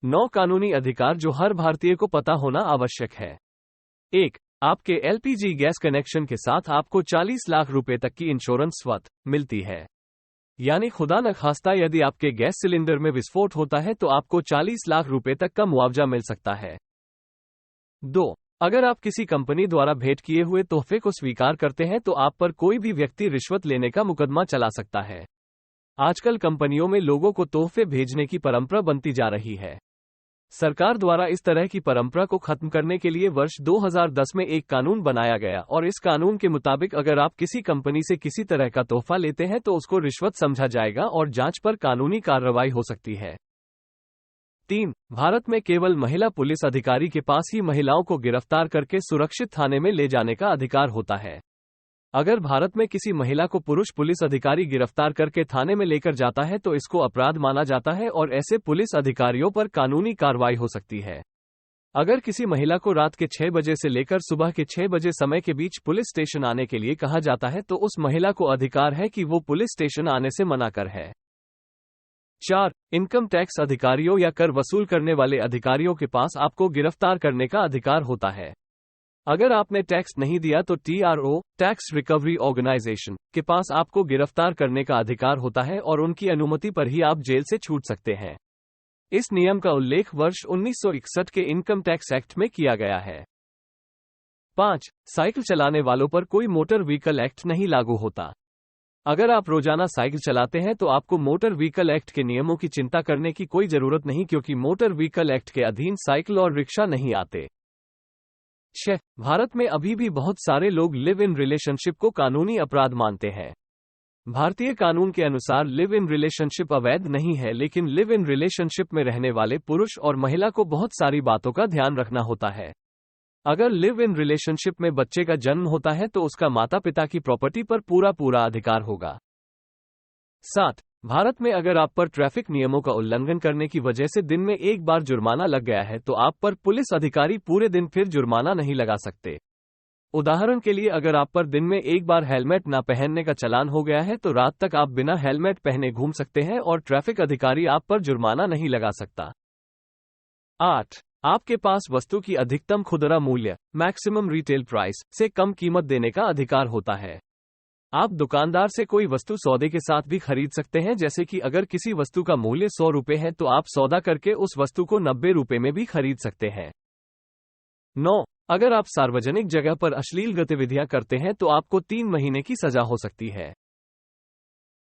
9 कानूनी अधिकार जो हर भारतीय को पता होना आवश्यक है। 1. आपके एलपीजी गैस कनेक्शन के साथ आपको 40 लाख रुपए तक की इंश्योरेंस स्वत मिलती है। यानी खुदा न खास्ता यदि आपके गैस सिलेंडर में विस्फोट होता है तो आपको 40 लाख रुपए तक का मुआवजा मिल सकता है। 2. अगर आप किसी कंपनी द्वारा भेंट किए हुए तोहफे को स्वीकार करते हैं तो आप पर कोई भी व्यक्ति रिश्वत लेने का मुकदमा चला सकता है। आजकल कंपनियों में लोगों को तोहफे भेजने की परंपरा बनती जा रही है। सरकार द्वारा इस तरह की परंपरा को खत्म करने के लिए वर्ष 2010 में एक कानून बनाया गया और इस कानून के मुताबिक अगर आप किसी कंपनी से किसी तरह का तोहफा लेते हैं तो उसको रिश्वत समझा जाएगा और जांच पर कानूनी कार्रवाई हो सकती है। 3. भारत में केवल महिला पुलिस अधिकारी के पास ही महिलाओं को गिरफ्तार करके सुरक्षित थाने में ले जाने का अधिकार होता है। अगर भारत में किसी महिला को पुरुष पुलिस अधिकारी गिरफ्तार करके थाने में लेकर जाता है तो इसको अपराध माना जाता है और ऐसे पुलिस अधिकारियों पर कानूनी कार्रवाई हो सकती है। अगर किसी महिला को रात के 6 बजे से लेकर सुबह के 6 बजे समय के बीच पुलिस स्टेशन आने के लिए कहा जाता है तो उस महिला को अधिकार है कि वो पुलिस स्टेशन आने से मना कर है। 4. इनकम टैक्स अधिकारियों या कर वसूल करने वाले अधिकारियों के पास आपको गिरफ्तार करने का अधिकार होता है। अगर आपने टैक्स नहीं दिया तो TRO टैक्स रिकवरी ऑर्गेनाइजेशन के पास आपको गिरफ्तार करने का अधिकार होता है और उनकी अनुमति पर ही आप जेल से छूट सकते हैं। इस नियम का उल्लेख वर्ष 1961 के इनकम टैक्स एक्ट में किया गया है। 5. साइकिल चलाने वालों पर कोई मोटर व्हीकल एक्ट नहीं लागू होता। अगर आप रोजाना साइकिल चलाते हैं तो आपको मोटर व्हीकल एक्ट के नियमों की चिंता करने की कोई जरूरत नहीं क्योंकि मोटर व्हीकल एक्ट के अधीन साइकिल और रिक्शा नहीं आते। 6. भारत में अभी भी बहुत सारे लोग लिव इन रिलेशनशिप को कानूनी अपराध मानते हैं। भारतीय कानून के अनुसार लिव इन रिलेशनशिप अवैध नहीं है, लेकिन लिव इन रिलेशनशिप में रहने वाले पुरुष और महिला को बहुत सारी बातों का ध्यान रखना होता है। अगर लिव इन रिलेशनशिप में बच्चे का जन्म होता है तो उसका माता पिता की प्रॉपर्टी पर पूरा अधिकार होगा। 7. भारत में अगर आप पर ट्रैफिक नियमों का उल्लंघन करने की वजह से दिन में एक बार जुर्माना लग गया है तो आप पर पुलिस अधिकारी पूरे दिन फिर जुर्माना नहीं लगा सकते। उदाहरण के लिए अगर आप पर दिन में एक बार हेलमेट ना पहनने का चालान हो गया है तो रात तक आप बिना हेलमेट पहने घूम सकते हैं और ट्रैफिक अधिकारी आप पर जुर्माना नहीं लगा सकता। 8. आपके पास वस्तु की अधिकतम खुदरा मूल्य मैक्सिमम रिटेल प्राइस से कम कीमत देने का अधिकार होता है। आप दुकानदार से कोई वस्तु सौदे के साथ भी खरीद सकते हैं, जैसे कि अगर किसी वस्तु का मूल्य 100 रुपए है तो आप सौदा करके उस वस्तु को 90 रुपए में भी खरीद सकते हैं। 9. अगर आप सार्वजनिक जगह पर अश्लील गतिविधियां करते हैं तो आपको 3 महीने की सजा हो सकती है।